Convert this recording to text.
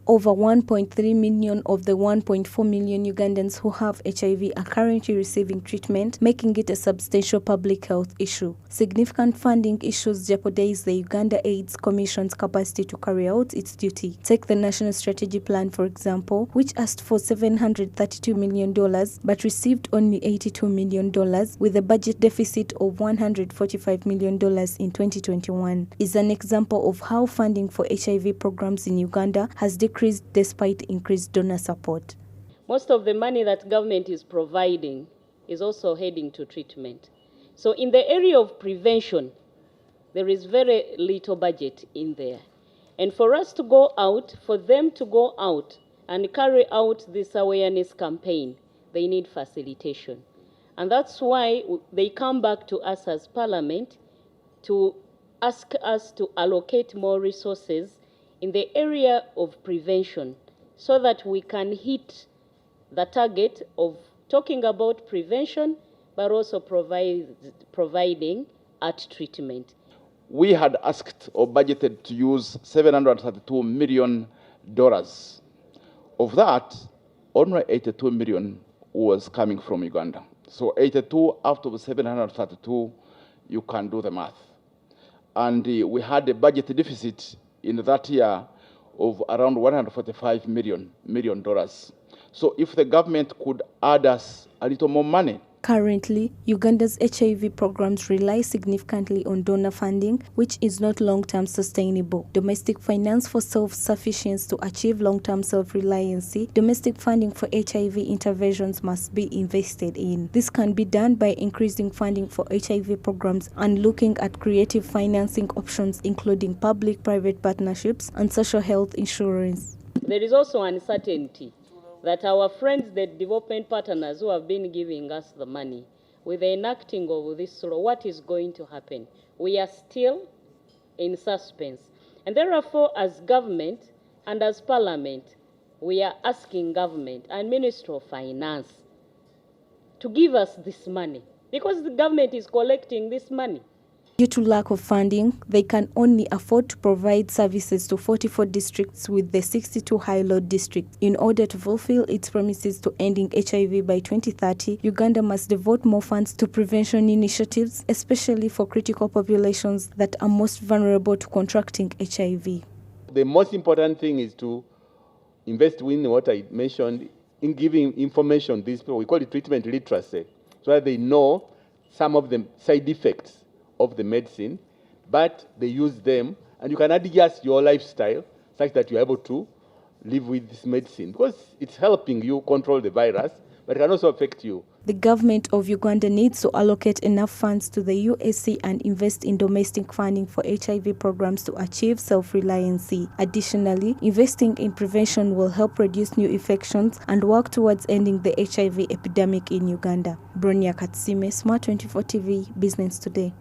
Over 1.3 million of the 1.4 million Ugandans who have HIV are currently receiving treatment, making it a substantial public health issue. Significant funding issues jeopardize the Uganda AIDS Commission's capacity to carry out its duty. Take the National Strategy Plan, for example, which asked for $732 million but received only $82 million, with a budget deficit of $145 million in 2021, is an example of how funding for HIV programs in Uganda has decreased despite increased donor support. Most of the money that government is providing is also heading to treatment. So in the area of prevention, there is very little budget in there. And for us to go out, for them to go out and carry out this awareness campaign, they need facilitation. And that's why they come back to us as Parliament to ask us to allocate more resources in the area of prevention so that we can hit the target of talking about prevention, but also providing at treatment. We had asked or budgeted to use $732 million. Of that, only 82 million was coming from Uganda. So 82 out of 732, you can do the math. And we had a budget deficit in that year of around $145 million. So if the government could add us a little more money. Currently, Uganda's HIV programs rely significantly on donor funding, which is not long-term sustainable. Domestic finance for self-sufficiency to achieve long-term self-reliancy, domestic funding for HIV interventions must be invested in. This can be done by increasing funding for HIV programs and looking at creative financing options, including public-private partnerships and social health insurance. There is also uncertainty that our friends, the development partners who have been giving us the money, with the enacting of this law, what is going to happen? We are still in suspense. And therefore, as government and as Parliament, we are asking government and Minister of Finance to give us this money, because the government is collecting this money. Due to lack of funding, they can only afford to provide services to 44 districts with the 62 high-load districts. In order to fulfill its promises to ending HIV by 2030, Uganda must devote more funds to prevention initiatives, especially for critical populations that are most vulnerable to contracting HIV. The most important thing is to invest in what I mentioned, in giving information to these people. We call it treatment literacy, so that they know some of the side effects of the medicine, but they use them, and you can adjust your lifestyle such that you're able to live with this medicine, because it's helping you control the virus, but it can also affect you. The government of Uganda needs to allocate enough funds to the USC and invest in domestic funding for HIV programs to achieve self-reliancy. Additionally, investing in prevention will help reduce new infections and work towards ending the HIV epidemic in Uganda. Bronia Katusiime, Smart 24 TV, Business Today.